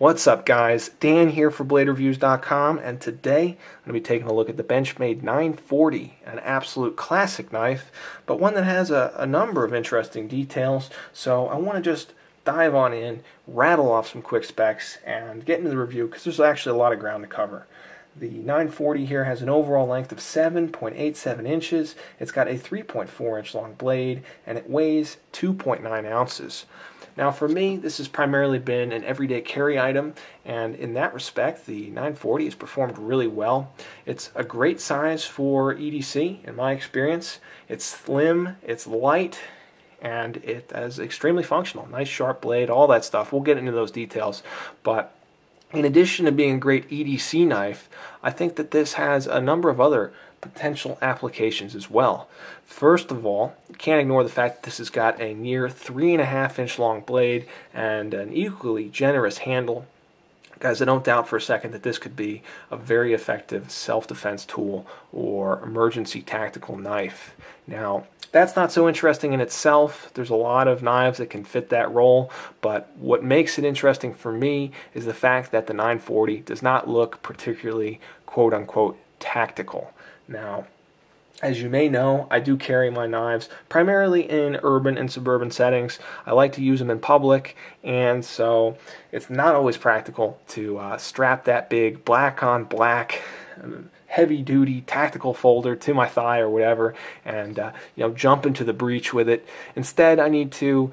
What's up, guys? Dan here for BladeReviews.com, and today I'm going to be taking a look at the Benchmade 940, an absolute classic knife, but one that has a number of interesting details. So I want to just dive on in, rattle off some quick specs, and get into the review because there's actually a lot of ground to cover. The 940 here has an overall length of 7.87 inches. It's got a 3.4 inch long blade, and it weighs 2.9 ounces. Now for me, this has primarily been an everyday carry item, and in that respect, the 940 has performed really well. It's a great size for EDC, in my experience. It's slim, it's light, and it is extremely functional. Nice sharp blade, all that stuff. We'll get into those details, but in addition to being a great EDC knife, I think that this has a number of other potential applications as well. First of all, you can't ignore the fact that this has got a near 3.5 inch long blade and an equally generous handle. Guys, I don't doubt for a second that this could be a very effective self-defense tool or emergency tactical knife. Now, that's not so interesting in itself. There's a lot of knives that can fit that role, but what makes it interesting for me is the fact that the 940 does not look particularly quote-unquote tactical. Now, as you may know, I do carry my knives primarily in urban and suburban settings. I like to use them in public, and so it's not always practical to strap that big black on black heavy-duty tactical folder to my thigh or whatever and jump into the breach with it. Instead, I need to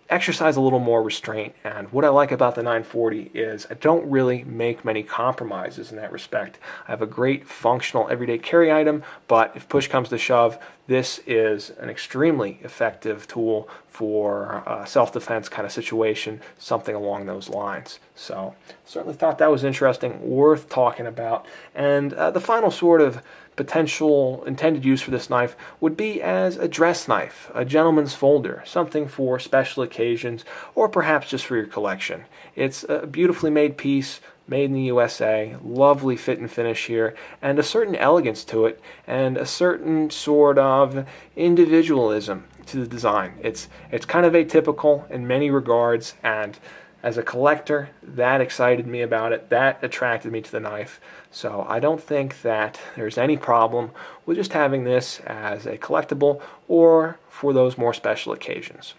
exercise a little more restraint, and what I like about the 940 is I don't really make many compromises in that respect. I have a great functional everyday carry item, but if push comes to shove, this is an extremely effective tool for a self-defense kind of situation, something along those lines. So certainly thought that was interesting, worth talking about. And the final sort of potential intended use for this knife would be as a dress knife, a gentleman's folder, something for special occasions or perhaps just for your collection. It's a beautifully made piece, made in the USA, lovely fit and finish here, and a certain elegance to it, and a certain sort of individualism to the design. It's kind of atypical in many regards, and as a collector, that excited me about it, that attracted me to the knife. So I don't think that there's any problem with just having this as a collectible or for those more special occasions.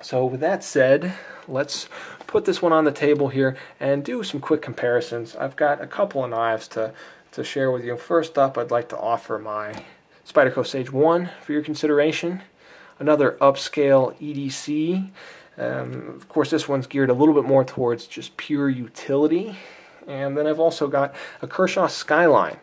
So with that said, let's put this one on the table here and do some quick comparisons. I've got a couple of knives to share with you. First up, I'd like to offer my Spyderco Sage 1 for your consideration. Another upscale EDC. Of course, this one's geared a little bit more towards just pure utility. And then I've also got a Kershaw Skyline.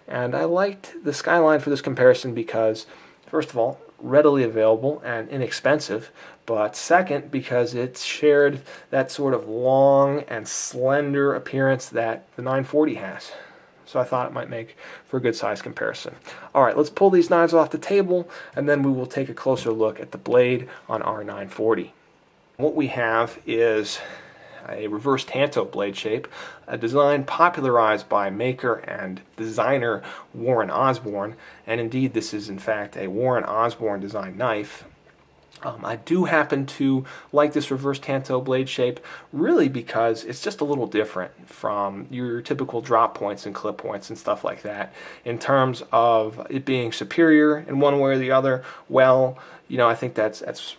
And I liked the Skyline for this comparison because, first of all, readily available and inexpensive, but second, because it shared that sort of long and slender appearance that the 940 has. So I thought it might make for a good size comparison. All right, let's pull these knives off the table, and then we will take a closer look at the blade on our 940. What we have is a reverse tanto blade shape, a design popularized by maker and designer Warren Osborne, and indeed this is in fact a Warren Osborne design knife. I do happen to like this reverse tanto blade shape really because it's just a little different from your typical drop points and clip points and stuff like that. In terms of it being superior in one way or the other, well, I think that's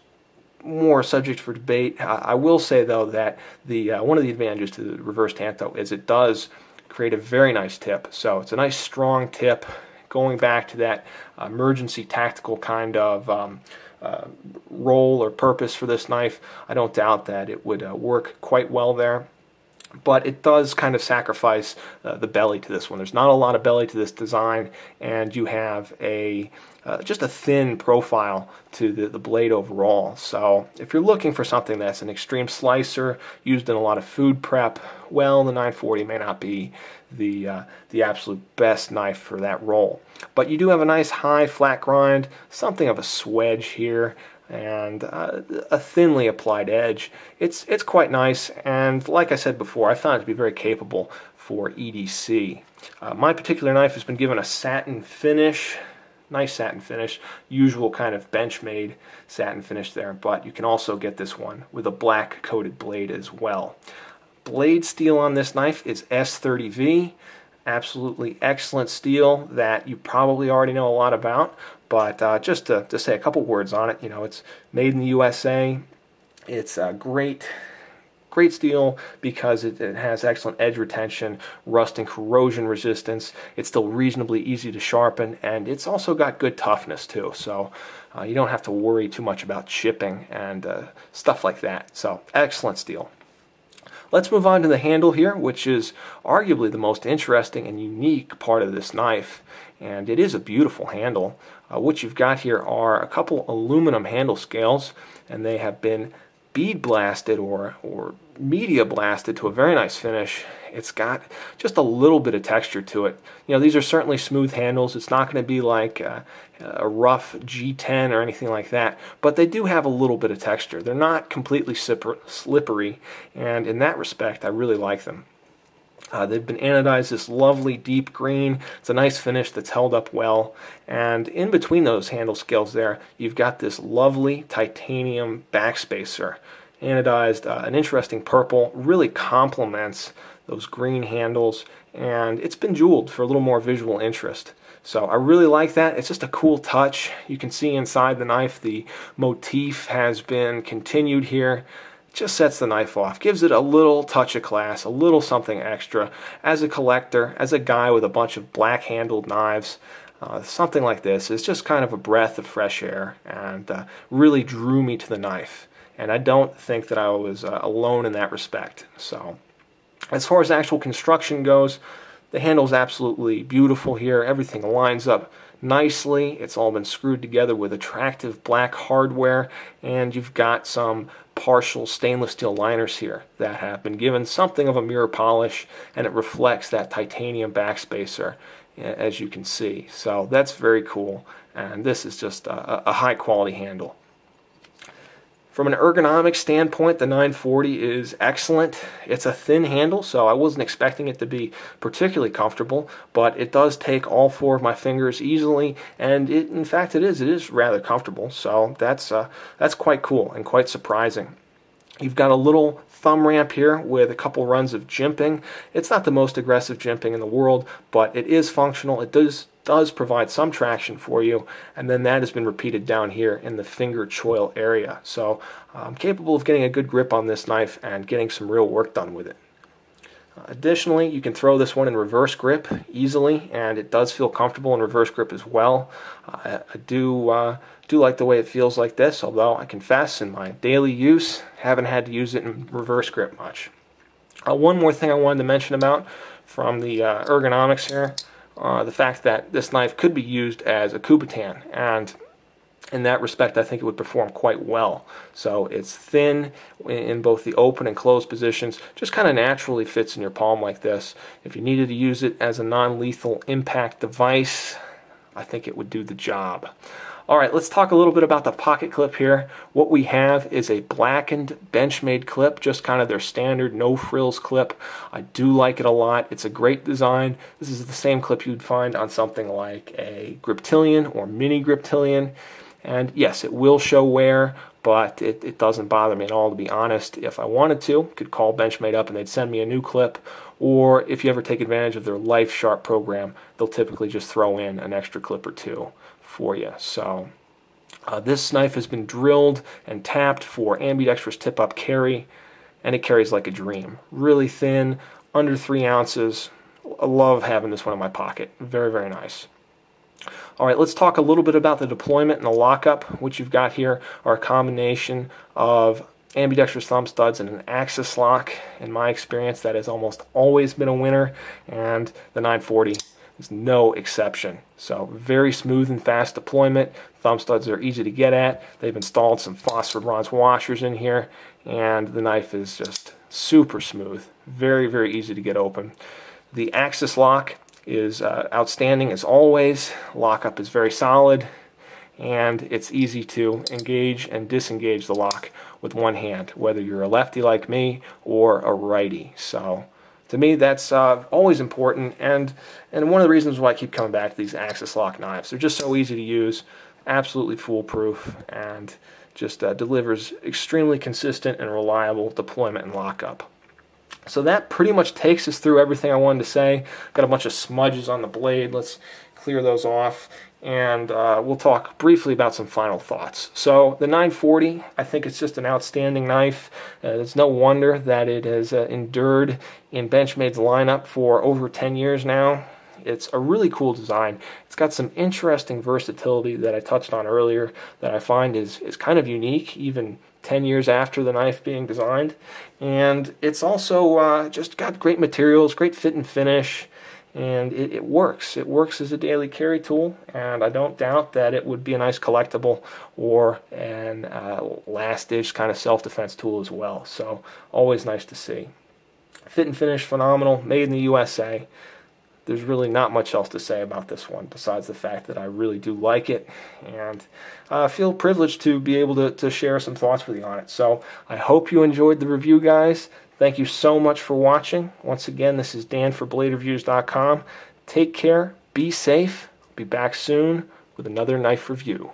more subject for debate. I will say though that one of the advantages to the reverse tanto is it does create a very nice tip. So it's a nice strong tip, going back to that emergency tactical kind of role or purpose for this knife. I don't doubt that it would work quite well there. But it does kind of sacrifice the belly to this one. There's not a lot of belly to this design, and you have just a thin profile to the blade overall. So if you're looking for something that's an extreme slicer, used in a lot of food prep, well, the 940 may not be the absolute best knife for that role. But you do have a nice high flat grind, something of a swedge here, and a thinly applied edge. It's quite nice, and like I said before, I found it to be very capable for EDC. My particular knife has been given a satin finish, nice satin finish, usual kind of Benchmade satin finish there, but you can also get this one with a black coated blade as well. blade steel on this knife is S30V. Absolutely excellent steel that you probably already know a lot about, but just to say a couple words on it, you know, it's made in the USA. It's a great steel because it has excellent edge retention, rust and corrosion resistance. It's still reasonably easy to sharpen, and it's also got good toughness too, so you don't have to worry too much about chipping and stuff like that. So excellent steel. Let's move on to the handle here, which is arguably the most interesting and unique part of this knife, and it is a beautiful handle. What you've got here are a couple aluminum handle scales, and they have been bead blasted or media blasted to a very nice finish. It's got just a little bit of texture to it. You know, these are certainly smooth handles. It's not going to be like a rough G10 or anything like that, but they do have a little bit of texture. They're not completely slippery, and in that respect, I really like them. They've been anodized this lovely deep green. It's a nice finish that's held up well. And in between those handle scales there, you've got this lovely titanium backspacer. Anodized, an interesting purple, really complements those green handles. And it's been jeweled for a little more visual interest. So I really like that. It's just a cool touch. You can see inside the knife the motif has been continued here. Just sets the knife off, gives it a little touch of class, a little something extra. As a collector, as a guy with a bunch of black-handled knives, something like this is just kind of a breath of fresh air and really drew me to the knife. And I don't think that I was alone in that respect. So, as far as actual construction goes, the handle's absolutely beautiful here. Everything lines up nicely. It's all been screwed together with attractive black hardware, and you've got some partial stainless steel liners here that have been given something of a mirror polish, and it reflects that titanium backspacer, as you can see. So that's very cool, and this is just a high quality handle. From an ergonomic standpoint, the 940 is excellent. It's a thin handle, so I wasn't expecting it to be particularly comfortable, but it does take all four of my fingers easily, and in fact it is rather comfortable, so that's quite cool and quite surprising. You've got a little thumb ramp here with a couple runs of jimping. It's not the most aggressive jimping in the world, but it is functional. It does provide some traction for you, and then that has been repeated down here in the finger choil area. So I'm capable of getting a good grip on this knife and getting some real work done with it. Additionally, you can throw this one in reverse grip easily, and it does feel comfortable in reverse grip as well. I do like the way it feels like this, although I confess in my daily use, haven't had to use it in reverse grip much. One more thing I wanted to mention about from the ergonomics here, the fact that this knife could be used as a Kubotan, and in that respect I think it would perform quite well. So it's thin in both the open and closed positions, just kind of naturally fits in your palm like this. If you needed to use it as a non-lethal impact device, I think it would do the job. Alright, let's talk a little bit about the pocket clip here. What we have is a blackened Benchmade clip, just kind of their standard no frills clip. I do like it a lot. It's a great design. This is the same clip you'd find on something like a Griptilian or mini Griptilian. And yes, it will show wear, but it doesn't bother me at all, to be honest. If I wanted to, I could call Benchmade up and they'd send me a new clip. Or if you ever take advantage of their Life Sharp program, they'll typically just throw in an extra clip or two for you. So this knife has been drilled and tapped for ambidextrous tip-up carry, and it carries like a dream. Really thin, under 3 ounces. I love having this one in my pocket. Very, very nice. Alright, let's talk a little bit about the deployment and the lockup. What you've got here are a combination of ambidextrous thumb studs and an axis lock. In my experience, that has almost always been a winner, and the 940 is no exception. So very smooth and fast deployment. Thumb studs are easy to get at. They've installed some phosphor bronze washers in here, and the knife is just super smooth. Very, very easy to get open. The axis lock is outstanding as always. Lockup is very solid, and it's easy to engage and disengage the lock with one hand, whether you're a lefty like me or a righty. So to me, that's always important, and one of the reasons why I keep coming back to these axis lock knives. They're just so easy to use, absolutely foolproof, and just delivers extremely consistent and reliable deployment and lockup. So that pretty much takes us through everything I wanted to say. Got a bunch of smudges on the blade. Let's clear those off, and we'll talk briefly about some final thoughts. So the 940, I think it's just an outstanding knife. It's no wonder that it has endured in Benchmade's lineup for over 10 years now. It's a really cool design. It's got some interesting versatility that I touched on earlier that I find is kind of unique, even 10 years after the knife being designed. And it's also just got great materials, great fit and finish, and it works. It works as a daily carry tool, and I don't doubt that it would be a nice collectible or an last-ditch kind of self-defense tool as well. So always nice to see. Fit and finish, phenomenal, made in the USA. There's really not much else to say about this one besides the fact that I really do like it, and I feel privileged to be able to share some thoughts with you on it. So I hope you enjoyed the review, guys. Thank you so much for watching. Once again, this is Dan for BladeReviews.com. Take care, be safe. I'll be back soon with another knife review.